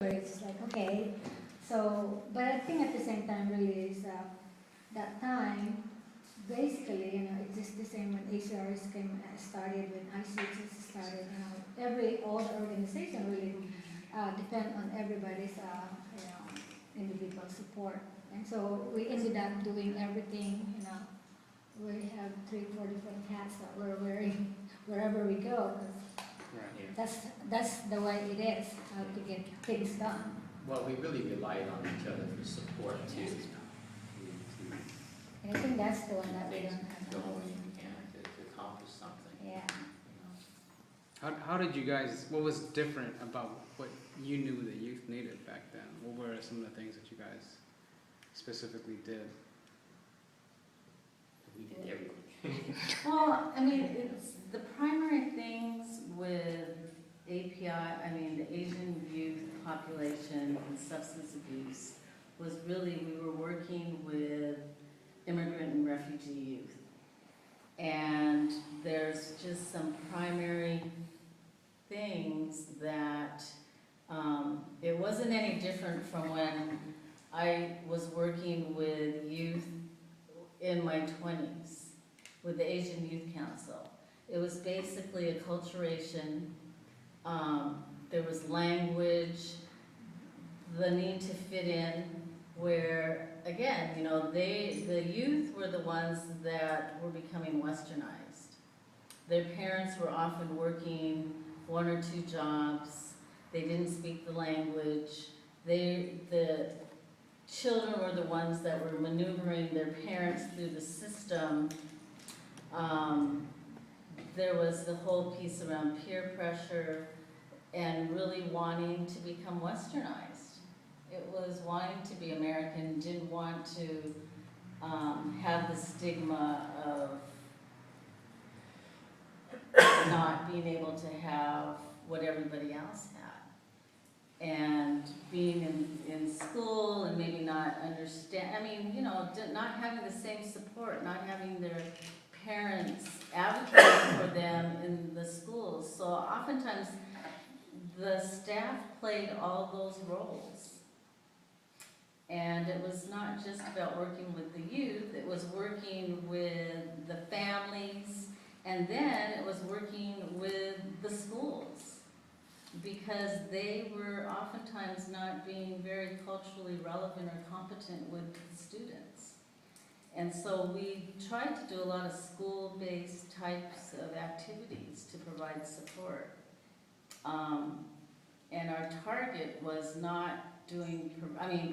where it's like, okay, so, but I think at the same time really is that time, basically, it's just the same when ACRs started, when ICHS started, all the organization really depend on everybody's, individual support. And so we ended up doing everything, we have 3, 4 different hats that we're wearing wherever we go, because Right. that's the way it is, how to get things done. Well, we really relied on each other for support too. And I think that's the one that we don't Go have. when you can to accomplish something. Yeah. How did you guys, what was different about what you knew the youth needed back then? What were some of the things that you guys specifically did? We did everything. Well, it's the primary things with API, the Asian youth population and substance abuse, was really we were working with immigrant and refugee youth. And there's just some primary things that it wasn't any different from when I was working with youth in my 20s with the Asian Youth Council. It was basically acculturation. There was language, the need to fit in, where again, the youth were the ones that were becoming westernized. Their parents were often working 1 or 2 jobs. They didn't speak the language. The children were the ones that were maneuvering their parents through the system. There was the whole piece around peer pressure and really wanting to become westernized. It was wanting to be American, didn't want to have the stigma of not being able to have what everybody else had. And being in school and maybe not understand, not having the same support, not having their parents advocating for them in the schools. So oftentimes the staff played all those roles. And it was not just about working with the youth, it was working with the families, and then it was working with the schools, because they were oftentimes not being very culturally relevant or competent with the students. And so we tried to do a lot of school-based types of activities to provide support. And our target was not doing,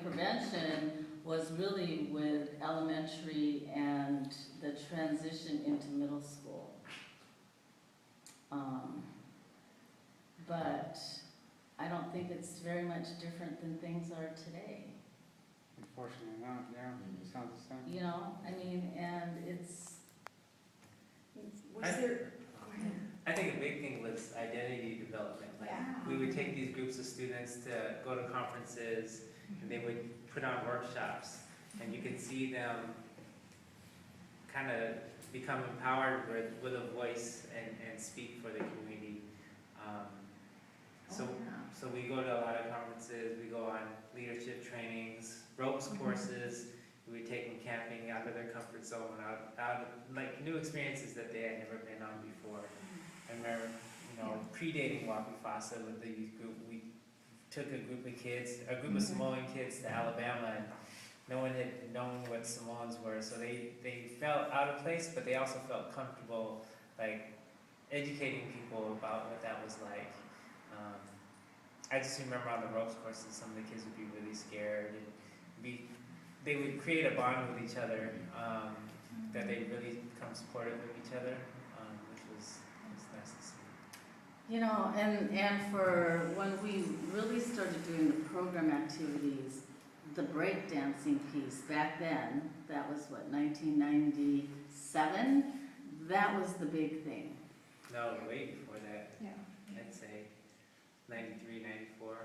prevention was really with elementary and the transition into middle school. But I don't think it's very much different than things are today. Unfortunately not, yeah, sounds the same. And it's. I think a big thing was identity development. We would take these groups of students to go to conferences, and they would put on workshops, and you could see them kind of become empowered with a voice and speak for the community. So we go to a lot of conferences, we go on leadership trainings, ropes courses, we would take them camping out of their comfort zone, out like new experiences that they had never been on before. I remember, predating Wapi with the youth group, we took a group of Samoan kids to Alabama, and no one had known what Samoans were, so they felt out of place, but they also felt comfortable, educating people about what that was like. I just remember on the ropes courses, some of the kids would be really scared, and they would create a bond with each other, that they really become supportive of each other, which was nice to see. And for when we really started doing the program activities, the breakdancing piece back then, that was 1997, that was the big thing. No, way before that. Yeah. I'd say 93, 94.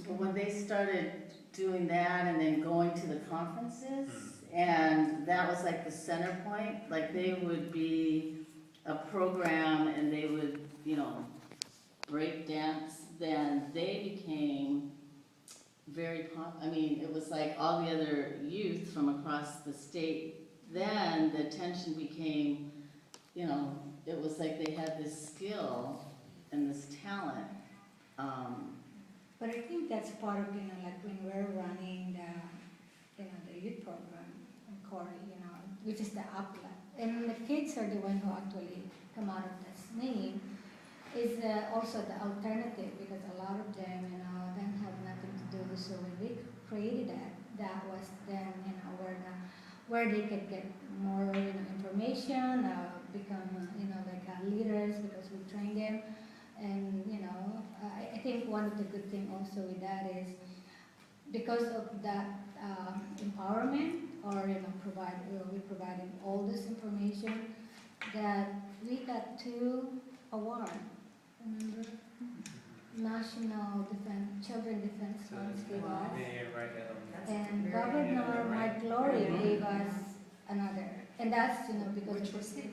But when they started doing that and then going to the conferences, and that was like the center point, they would be a program and they would, break dance, then they became I mean, it was like all the other youth from across the state. Then the tension became, you know, it was like they had this skill and this talent. But I think that's part of, like when we're running the youth program in Corey, which is the outlet. And the kids are the one who actually come out of this name, is also the alternative, because a lot of them, then have nothing to do. So when we created that was then, where they could get more, information, become, leaders, because we train them. And, I think one of the good thing also with that is because of that empowerment, or, we provided all this information, that we got 2 awards. Remember? National Defense, Children Defense Funds gave us. Yeah, right. And Governor Mike Laurie gave us another. And that's, because Which was it?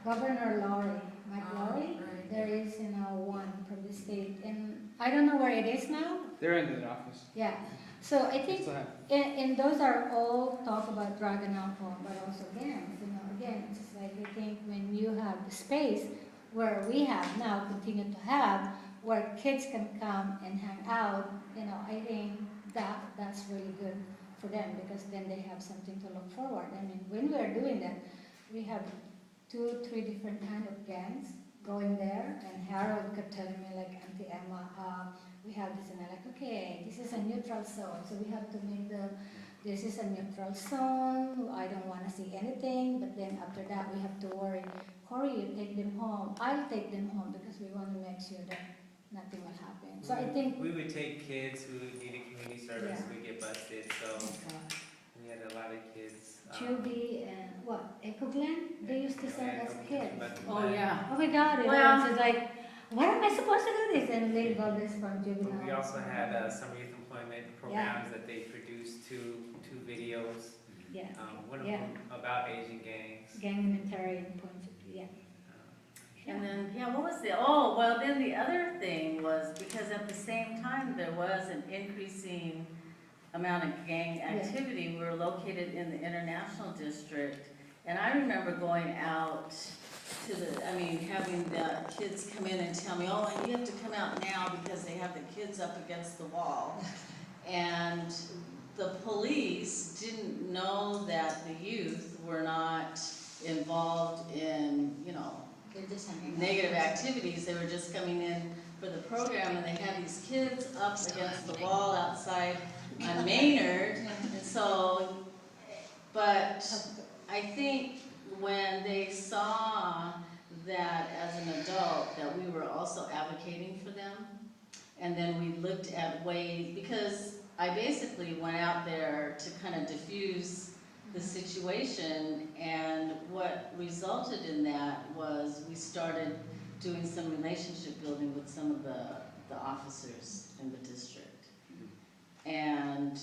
Governor Laurie, Mike Laurie, right. there is, one from the state. And I don't know where it is now. They're in the office. Yeah. So I They think, still have. and those are all talk about drug and alcohol, but also games. Again, it's just like, I think when you have the space where we have now, continue to have, where kids can come and hang out, I think that's really good for them, because then they have something to look forward. I mean, when we are doing that, we have 2, 3 different kind of gangs going there, and Harold kept telling me, like, Auntie Emma, we have this, and I'm like, okay, this is a neutral zone, so we have to make this is a neutral zone, I don't want to see anything, but then after that we have to worry, Corey, you take them home, I'll take them home, because we want to make sure that nothing will happen. So I think, we would take kids who needed community service, Yeah. who get busted, so we had a lot of kids. Chubby and Echo Glen, they used to send us kids. Oh, yeah. Oh my God, Well- it's like, what am I supposed to do this? And they got this from But juvenile. we also had summer youth employment programs that they produced two videos. Yeah, One of Yeah. them about Asian gangs. humanitarian points of view, yeah. And then, what was then the other thing was, because at the same time, there was an increasing amount of gang activity. We were located in the International District, and I remember going out to having the kids come in and tell me, oh, you have to come out now because they have the kids up against the wall. And the police didn't know that the youth were not involved in, They're just hanging out. negative activities. They were just coming in for the program, and they had these kids up against the wall outside on Maynard. And so, but I think when they saw that as an adult, that we were also advocating for them, and then we looked at ways, because I basically went out there to kind of diffuse the situation, and what resulted in that was we started doing some relationship building with some of the officers in the district. And